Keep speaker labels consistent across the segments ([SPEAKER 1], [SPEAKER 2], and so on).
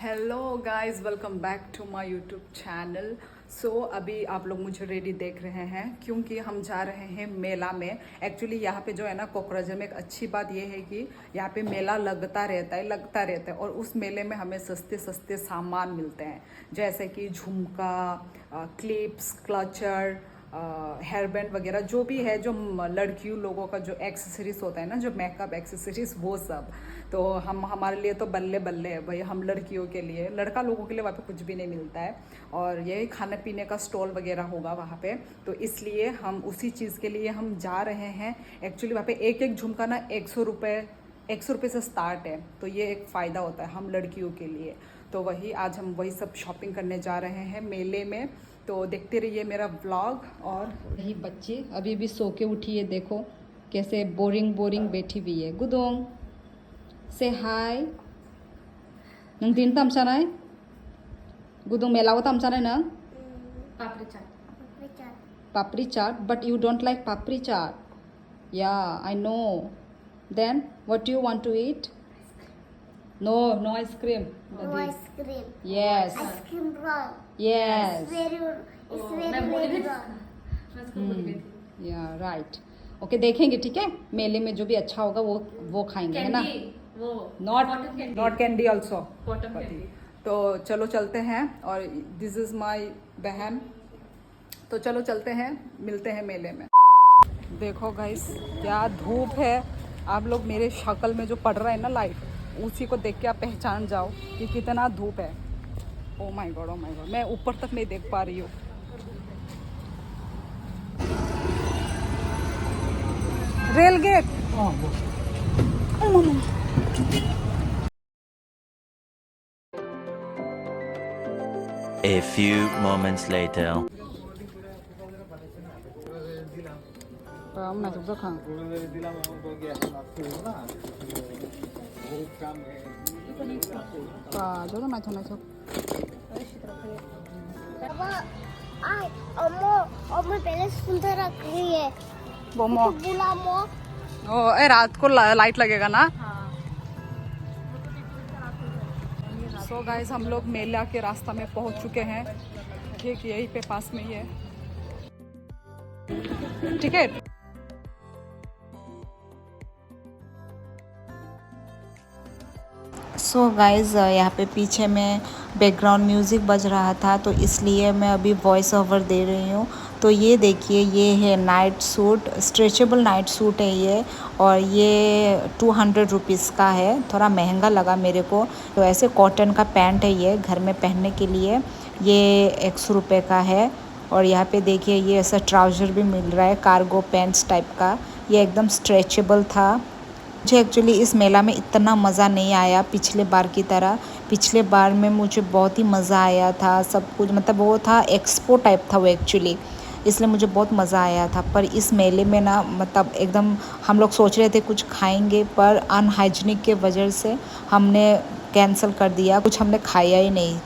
[SPEAKER 1] Hello guys, welcome back to my YouTube channel. So अभी आप लोग मुझे रेडी देख रहे हैं क्योंकि हम जा रहे हैं मेला में। एक्चुअली यहाँ पे जो है ना, कोकराझार में एक अच्छी बात यह है कि यहाँ पे मेला लगता रहता है और उस मेले में हमें सस्ते सस्ते सामान मिलते हैं, जैसे कि झुमका, क्लिप्स, क्लचर, हेयर बैंड वगैरह जो भी है, जो लड़कियों लोगों का जो एक्सेसरीज होता है ना, जो मेकअप एक्सेसरीज, वो सब। तो हमारे लिए तो बल्ले बल्ले है भाई, हम लड़कियों के लिए, लड़का लोगों के लिए वहाँ पे कुछ भी नहीं मिलता है। और यही खाने पीने का स्टॉल वगैरह होगा वहाँ पे, तो इसलिए हम उसी चीज़ के लिए हम जा रहे हैं। एक्चुअली वहाँ पे एक एक झुमका ना 100 रुपये से स्टार्ट है, तो ये एक फ़ायदा होता है हम लड़कियों के लिए। तो वही आज हम वही सब शॉपिंग करने जा रहे हैं मेले में। तो देखते रहिए मेरा व्लॉग। और यही बच्ची अभी भी सो के उठी है, देखो कैसे बोरिंग बोरिंग बैठी हुई है। गुदोंग से हाय, नंग दिन तमसानाय गुदोंग मेलाव तमसानाय ना papdi chaat, but you don't like papdi chaat. Yeah I know. Then what do you want to eat? No, no ice cream.
[SPEAKER 2] No ice cream.
[SPEAKER 1] Yes.
[SPEAKER 2] Ice cream roll.
[SPEAKER 1] Yes.
[SPEAKER 2] Very roll.
[SPEAKER 1] Yeah, right. Okay, देखेंगे, ठीक है। मेले में जो भी अच्छा होगा वो खाएंगे, है ना?
[SPEAKER 3] वो
[SPEAKER 1] Not candy also.
[SPEAKER 3] Cotton candy.
[SPEAKER 1] तो चलो चलते हैं। और दिस इज माय बहन। तो चलो चलते हैं, मिलते हैं मेले में। देखो गाइस, क्या धूप है। आप लोग मेरे शक्ल में जो पड़ रहा है ना लाइट, उसी को देख के आप पहचान जाओ कि कितना धूप है। Oh my God, oh my God, मैं ऊपर तक नहीं देख पा रही हूँ। Rail gate.
[SPEAKER 4] A few moments later.
[SPEAKER 1] मैं तुझे खा 저도 마찬가지죠.
[SPEAKER 2] Ay, अम्मू पहले सुंदर रख रही है।
[SPEAKER 1] बोमो
[SPEAKER 2] बुला मो।
[SPEAKER 1] ओ, रात को लाइट लगेगा ना। सो गाइस, हम लोग मेला के रास्ता में पहुंच चुके हैं। ठीक यहीं पे पास में ही है टिकट।
[SPEAKER 5] सो गाइज़, यहाँ पे पीछे में बैकग्राउंड म्यूज़िक बज रहा था, तो इसलिए मैं अभी वॉइस ओवर दे रही हूँ। तो ये देखिए, ये है night suit, stretchable night suit है ये, और ये 200 रुपीज़ का है। थोड़ा महंगा लगा मेरे को। तो ऐसे कॉटन का पैंट है ये, घर में पहनने के लिए। ये 100 रुपये का है। और यहाँ पे देखिए, ये ऐसा ट्राउज़र भी मिल रहा है, कार्गो पैंट्स टाइप का। ये एकदम स्ट्रेचेबल था। मुझे एक्चुअली इस मेला में इतना मज़ा नहीं आया पिछले बार की तरह। पिछले बार में मुझे बहुत ही मज़ा आया था, सब कुछ मतलब वो था, एक्सपो टाइप था वो एक्चुअली, इसलिए मुझे बहुत मज़ा आया था। पर इस मेले में ना, मतलब एकदम हम लोग सोच रहे थे कुछ खाएंगे, पर अनहाइजीनिक के वजह से हमने कैंसिल कर दिया, कुछ हमने खाया ही नहीं।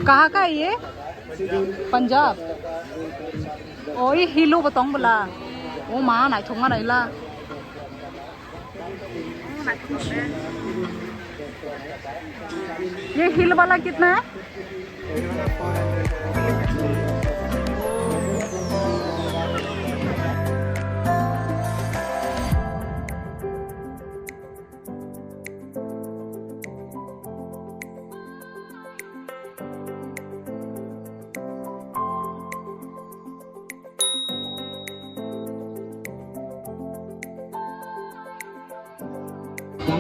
[SPEAKER 1] कहाँ का है ये? पंजाब। ओ, ये हिलो बताऊँ बोला। ओ माँ नाई थोंगा नाई ला। ये हिल वाला कितना है?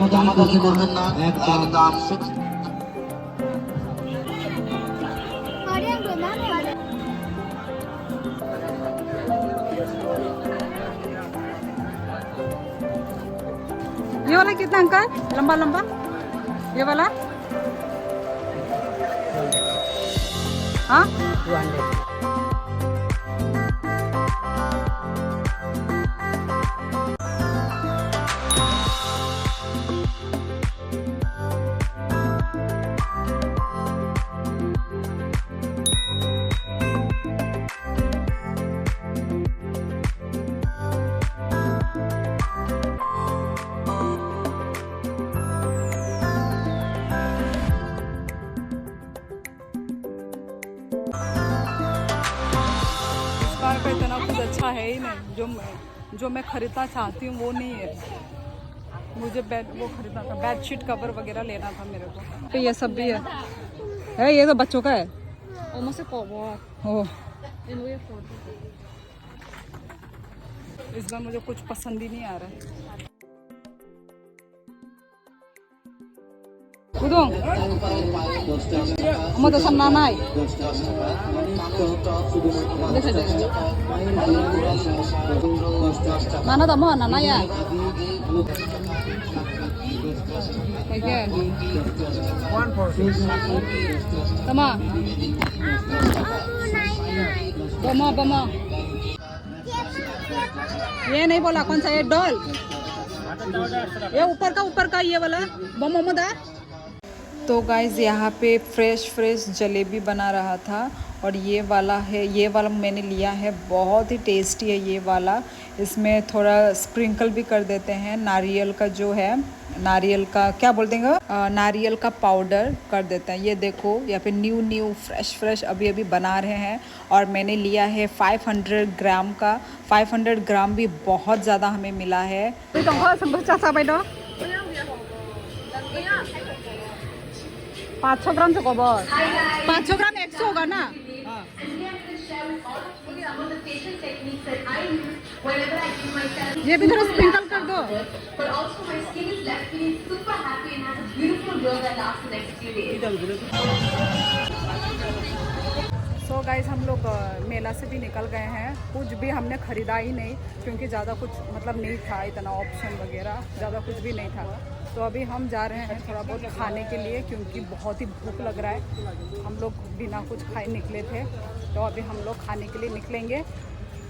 [SPEAKER 6] দামাদামি করবেন না, একদম
[SPEAKER 1] वाला कितना अंकल? लंबा लंबा ये वाला? हाँ
[SPEAKER 3] 200.
[SPEAKER 1] का इतना कुछ अच्छा है ही नहीं। जो मैं खरीदना चाहती हूँ वो नहीं है। मुझे वो खरीदना था, बेडशीट कवर वगैरह लेना था मेरे को। तो ये सब भी है ये तो बच्चों का है। ओह इस बार मुझे कुछ पसंद ही नहीं आ रहा है। Udong, mau pesan nanai. Mana tamu nanai ya? Okay.
[SPEAKER 3] One for
[SPEAKER 1] Tama. Bama. ये नहीं बोला कौन सा ये डॉल? ये ऊपर का ये वाला बम दा। तो गाइज़ यहाँ पे फ्रेश जलेबी बना रहा था और ये वाला मैंने लिया है। बहुत ही टेस्टी है ये वाला। इसमें थोड़ा स्प्रिंकल भी कर देते हैं नारियल का, जो है नारियल का क्या बोल देंगे, नारियल का पाउडर कर देते हैं। ये देखो यहाँ पे न्यू फ्रेश अभी बना रहे हैं। और मैंने लिया है 500 ग्राम का। 500 ग्राम भी बहुत ज़्यादा हमें मिला है। 500 ग्राम से कवर 500 ग्राम 100 होगा ना। ये भी थोड़ा स्प्रिंकल कर दो। सो गाइस हम लोग मेला से भी निकल गए हैं। कुछ भी हमने ख़रीदा ही नहीं क्योंकि ज़्यादा कुछ मतलब नहीं था, इतना ऑप्शन वगैरह ज़्यादा कुछ भी नहीं था। तो अभी हम जा रहे हैं थोड़ा बहुत खाने के लिए क्योंकि बहुत ही भूख लग रहा है। हम लोग बिना कुछ खाए निकले थे, तो अभी हम लोग खाने के लिए निकलेंगे।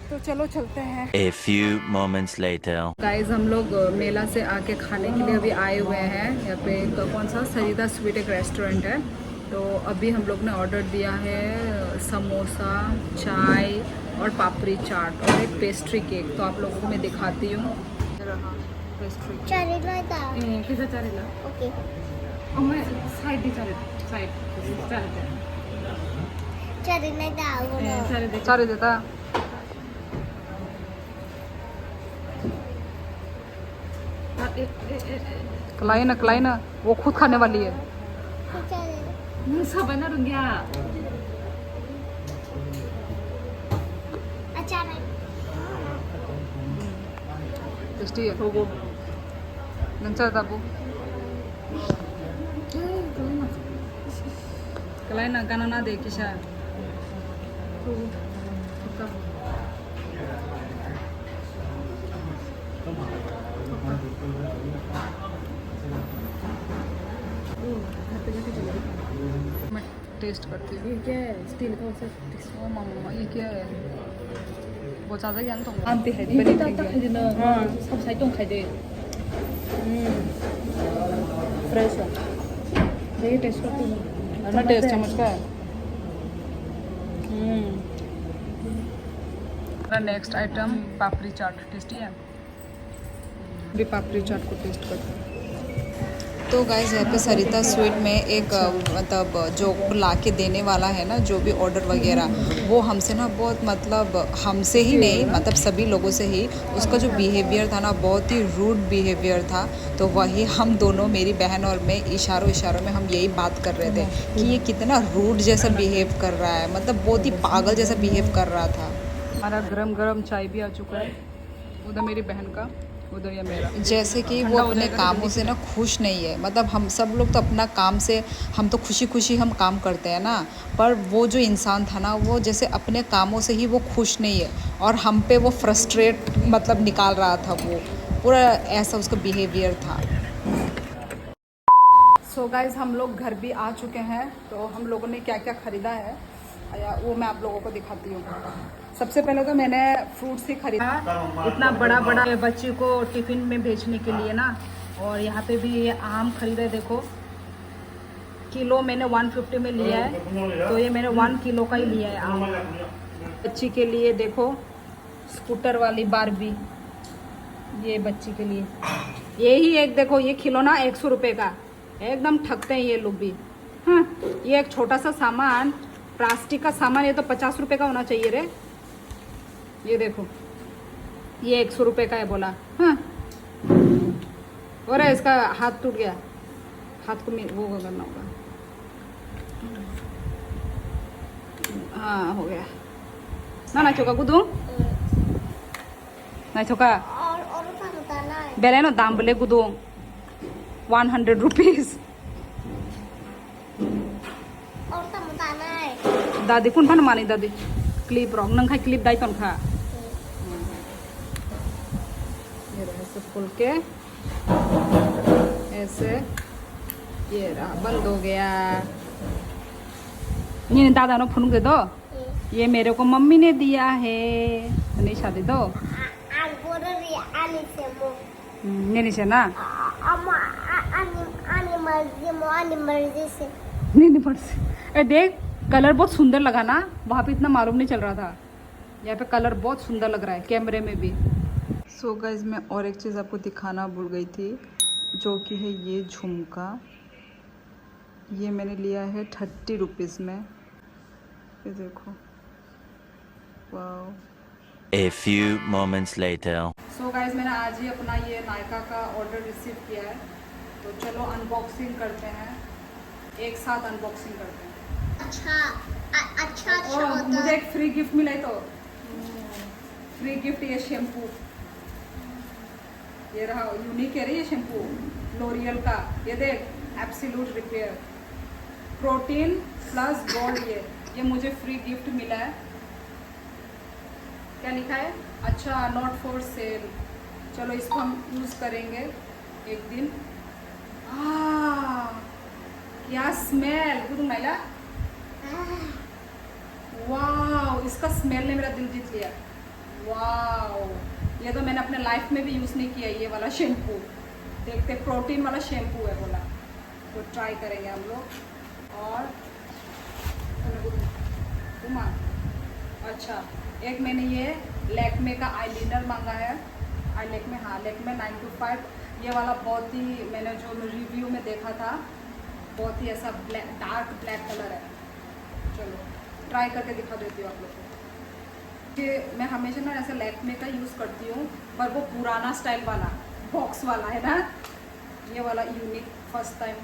[SPEAKER 1] तो चलो चलते हैं।
[SPEAKER 4] A few moments later.
[SPEAKER 1] Guys हम लोग मेला से आके खाने के लिए अभी आए हुए हैं। यहाँ पे कौन सा सरिता स्वीट एक रेस्टोरेंट है। तो अभी हम लोग ने ऑर्डर दिया है समोसा, चाय और पापड़ी चाट और एक पेस्ट्री केक। तो आप लोगों को मैं दिखाती हूँ। पेस्ट्री किसा चारेला
[SPEAKER 2] ओके
[SPEAKER 1] साइड चारे देता। कलाई ना वो खुद खाने वाली है। सब है ना रुंगिया।
[SPEAKER 2] अच्छा है
[SPEAKER 1] टेस्टी है। नंचा ताबू कलाई ना गाना ना दे किसा मैं टेस्ट करती हूँ। ये क्या है? स्टील का उसे ओ मामा ये क्या है? वो ज़्यादा ज्ञान तो आंटी है बड़ी ताता है ना। हाँ सब साइड तो खाई दे। फ्रेश है। ये टेस्ट करती हूँ। ना टेस्ट चम्मच का है। नेक्स्ट आइटम पापड़ी चाट टेस्टी है। भी पापड़ी चाट को टेस्ट करते हैं। तो गाइस यहाँ पे सरिता स्वीट में एक मतलब जो ला के देने वाला है ना, जो भी ऑर्डर वगैरह, वो हमसे ना बहुत मतलब हमसे ही नहीं मतलब सभी लोगों से ही उसका जो बिहेवियर था ना बहुत ही रूड बिहेवियर था। तो वही हम दोनों मेरी बहन और मैं इशारों में हम यही बात कर रहे थे कि ये कितना रूड जैसा बिहेव कर रहा है, मतलब बहुत ही पागल जैसा बिहेव कर रहा था। हमारा गरम चाय भी आ चुका है। उधर मेरी बहन का, उधर या मेरा। जैसे कि वो अपने कामों से ना खुश नहीं है। मतलब हम सब लोग तो अपना काम से हम तो खुशी हम काम करते हैं ना, पर वो जो इंसान था ना वो जैसे अपने कामों से ही वो खुश नहीं है और हम पे वो फ्रस्ट्रेट मतलब निकाल रहा था। वो पूरा ऐसा उसका बिहेवियर था। सो गाइज हम लोग घर भी आ चुके हैं। तो हम लोगों ने क्या क्या ख़रीदा है वो मैं आप लोगों को दिखाती हूँ। सबसे पहले तो मैंने फ्रूट्स ही खरीदा, इतना बड़ा बड़ा बच्ची को टिफ़िन में भेजने के लिए ना। और यहाँ पे भी ये आम खरीदे, देखो किलो मैंने 150 में लिया है, तो ये मैंने 1 किलो का ही लिया है आम। बच्ची के लिए देखो स्कूटर वाली बारबी, ये बच्ची के लिए ये ही एक देखो, ये खिलौना 100 रुपये का, एकदम ठगते हैं ये लोग भी। हाँ, ये एक छोटा सा सामान, प्लास्टिक का सामान, ये तो 50 रुपये का होना चाहिए रे। ये देखो ये 100 रुपये का है बोला। हाँ, और इसका हाथ टूट गया, हाथ को वो करना होगा। हाँ हो गया ना चोका गुदू ना चोका
[SPEAKER 2] और बताना है।
[SPEAKER 1] बेले ना दाम बोले गुदू 100 रुपीज।
[SPEAKER 2] और बताना है।
[SPEAKER 1] दादी कौन फन मानी दादी क्लिप रॉक नंग खाई क्लिप दाई तन खा। ये रहा ऐसे खोल के, ऐसे ये रहा, बंद हो गया। ये दादा ने फोन दे दो, ये मेरे को मम्मी ने दिया है, नहीं शादी दो नहीं से ना नहीं पड़ से। देख कलर बहुत सुंदर लगा ना, वहाँ पे इतना मालूम नहीं चल रहा था, यहाँ पे कलर बहुत सुंदर लग रहा है कैमरे में भी। सो गाइज मैं और एक चीज़ आपको दिखाना भूल गई थी, जो कि है ये झुमका। ये मैंने लिया है 30 रुपीज़ में, ये देखो। Wow.
[SPEAKER 4] A few moments later.
[SPEAKER 1] So guys मैंने आज ही अपना ये नायका का ऑर्डर रिसीव किया है, तो चलो अनबॉक्सिंग करते हैं, एक साथ अनबॉक्सिंग करते हैं।
[SPEAKER 2] अच्छा
[SPEAKER 1] और मुझे एक फ्री गिफ्ट मिला है, तो फ्री गिफ्ट ये शैम्पू, ये रहा यूनिक है ये शैम्पू लोरियल का। ये देख absolute repair protein plus gold, ये मुझे फ्री गिफ्ट मिला है। क्या लिखा है? अच्छा नॉट फॉर सेल। चलो इसको हम यूज़ करेंगे एक दिन। क्या स्मेल गुड मैला, वाह इसका स्मेल ने मेरा दिल जीत लिया। वाह, ये तो मैंने अपने लाइफ में भी यूज़ नहीं किया ये वाला शैम्पू। देखते प्रोटीन वाला शैम्पू है बोला, तो ट्राई करेंगे हम लोग। और अच्छा एक मैंने ये लैक्मे का आईलाइनर मांगा है, लैक्मे, हाँ लैक्मे 925। ये वाला बहुत ही, मैंने जो रिव्यू में देखा था, बहुत ही ऐसा ब्लैक डार्क ब्लैक कलर है। चलो ट्राई करके दिखा देती हूँ आप लोग को। कि मैं हमेशा ना ऐसा लैक्मे का यूज़ करती हूँ, पर वो पुराना स्टाइल वाला बॉक्स वाला है ना, ये वाला यूनिक फर्स्ट टाइम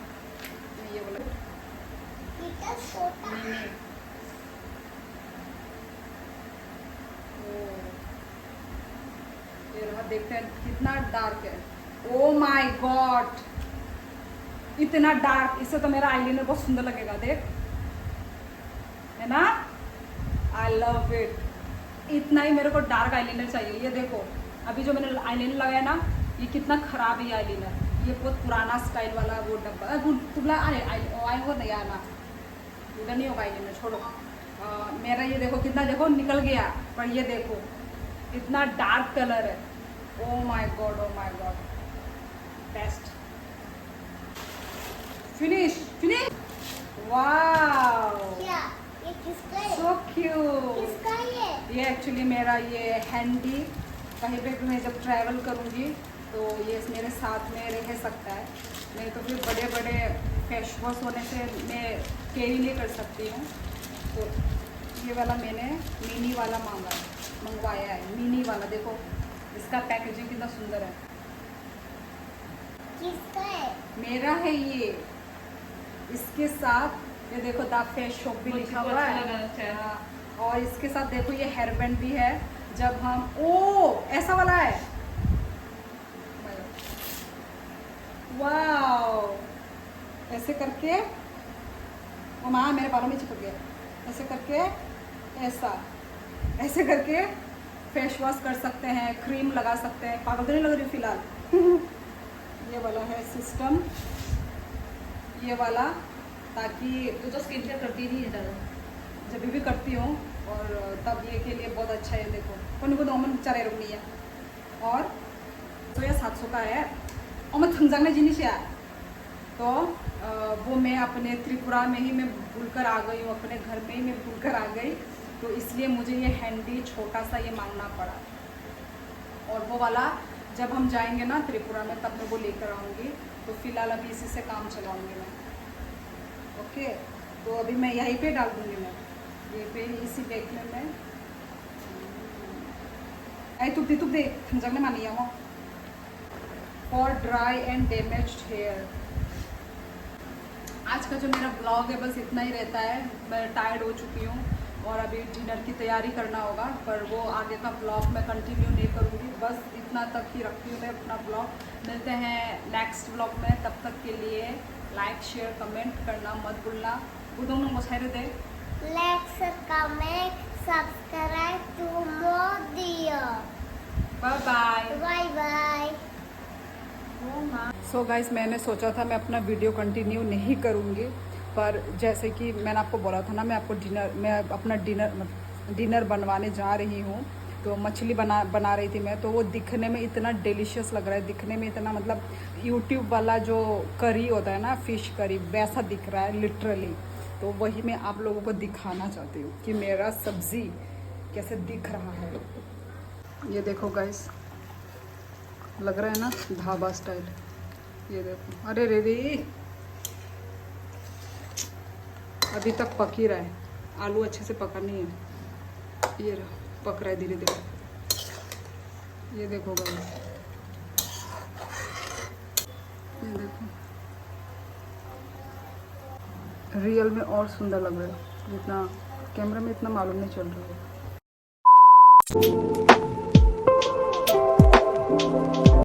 [SPEAKER 1] ये वाला नहीं। ये रहा, देखते हैं कितना डार्क है। ओ माय गॉड इतना डार्क, इससे तो मेरा आईलाइनर बहुत सुंदर लगेगा, देख है ना। I love it. इतना ही मेरे को डार्क आईलाइनर चाहिए। ये देखो अभी जो मैंने आईलाइनर लगाया ना, ये कितना खराब है ये आईलाइनर, ये बहुत पुराना स्टाइल वाला वो डब्बा। तुमला आई वो नहीं आना, उधर नहीं होगा आईलाइनर, छोड़ो। मेरा ये देखो कितना, देखो निकल गया, पर ये देखो इतना डार्क कलर है। Oh my God, oh my God, best. Finish finish. Wow
[SPEAKER 2] क्या ये किसका है?
[SPEAKER 1] So cute.
[SPEAKER 2] किसका
[SPEAKER 1] ये एक्चुअली मेरा ये हैंडी, कहीं पे भी मैं जब ट्रैवल करूँगी तो ये मेरे साथ में रह सकता है, नहीं तो फिर बड़े बड़े फेस वॉश होने से मैं कैरी नहीं कर सकती हूँ। तो ये वाला मैंने मिनी वाला मंगवाया है, मिनी वाला। देखो इसका पैकेजिंग कितना सुंदर है।
[SPEAKER 2] किसका है?
[SPEAKER 1] मेरा है ये, इसके साथ ये देखो द फेस शॉप भी लिखा हुआ है। हाँ, और इसके साथ देखो ये हेयर बैंड भी है। जब हम ऐसा वाला है, वाओ ऐसे करके, ओ माँ मेरे बालों में चिपक गया, ऐसे करके, ऐसे करके फेस वॉश कर सकते हैं, क्रीम लगा सकते हैं। पागल तो नहीं लग रही फिलहाल। ये वाला है सिस्टम, ये वाला, ताकि तो जो स्किन केयर करती नहीं है ज़्यादा, जब भी करती हूँ और तब ये के लिए बहुत अच्छा है। देखो कौन को नॉमन चारे रुकनी है और तो यह 700 का है और मैं थंगजांग जिनिस है। तो वो मैं अपने त्रिपुरा में ही मैं भूल कर आ गई हूँ, अपने घर में ही मैं भूल कर आ गई, तो इसलिए मुझे ये हैंडी छोटा सा ये मांगना पड़ा। और वो वाला जब हम जाएंगे ना त्रिपुरा में तब मैं वो लेकर आऊँगी। तो फिलहाल अभी इसी से काम चलाऊँगी मैं। ओके, तो अभी मैं यहीं पे डाल दूँगी, मैं ये पे इसी बैग में मैं तुप दे थंगजांग मानी वो for dry and damaged hair. आज का जो मेरा ब्लॉग है बस इतना ही रहता है। मैं टायर्ड हो चुकी हूँ और अभी डिनर की तैयारी करना होगा, पर वो आगे का ब्लॉग मैं कंटिन्यू नहीं करूँगी। बस इतना तक ही रखती हूँ मैं अपना ब्लॉग। मिलते हैं नेक्स्ट ब्लॉग में, तब तक के लिए लाइक शेयर कमेंट करना मत भूलना। गुदों में मुसाहिर दे
[SPEAKER 2] like comment subscribe to more dear.
[SPEAKER 1] Bye bye
[SPEAKER 2] bye bye.
[SPEAKER 1] So guys, मैंने सोचा था मैं अपना वीडियो कंटिन्यू नहीं करूँगी, पर जैसे कि मैंने आपको बोला था ना, मैं अपना डिनर बनवाने जा रही हूँ। तो मछली बना रही थी मैं, तो वो दिखने में इतना डिलीशियस लग रहा है, दिखने में इतना मतलब यूट्यूब वाला जो करी होता है ना, फिश करी, वैसा दिख रहा है लिटरली। तो वही मैं आप लोगों को दिखाना चाहती हूँ कि मेरा सब्ज़ी कैसे दिख रहा है। ये देखो गाइस, लग रहा है ना ढाबा स्टाइल। ये देखो, अरे रे अभी तक पक ही रहा है, आलू अच्छे से पका नहीं है। ये रहा, पक रहा है धीरे धीरे। ये देखो गाइस, ये देखो, रियल में और सुंदर लग रहा है, जितना कैमरा में इतना मालूम नहीं चल रहा है।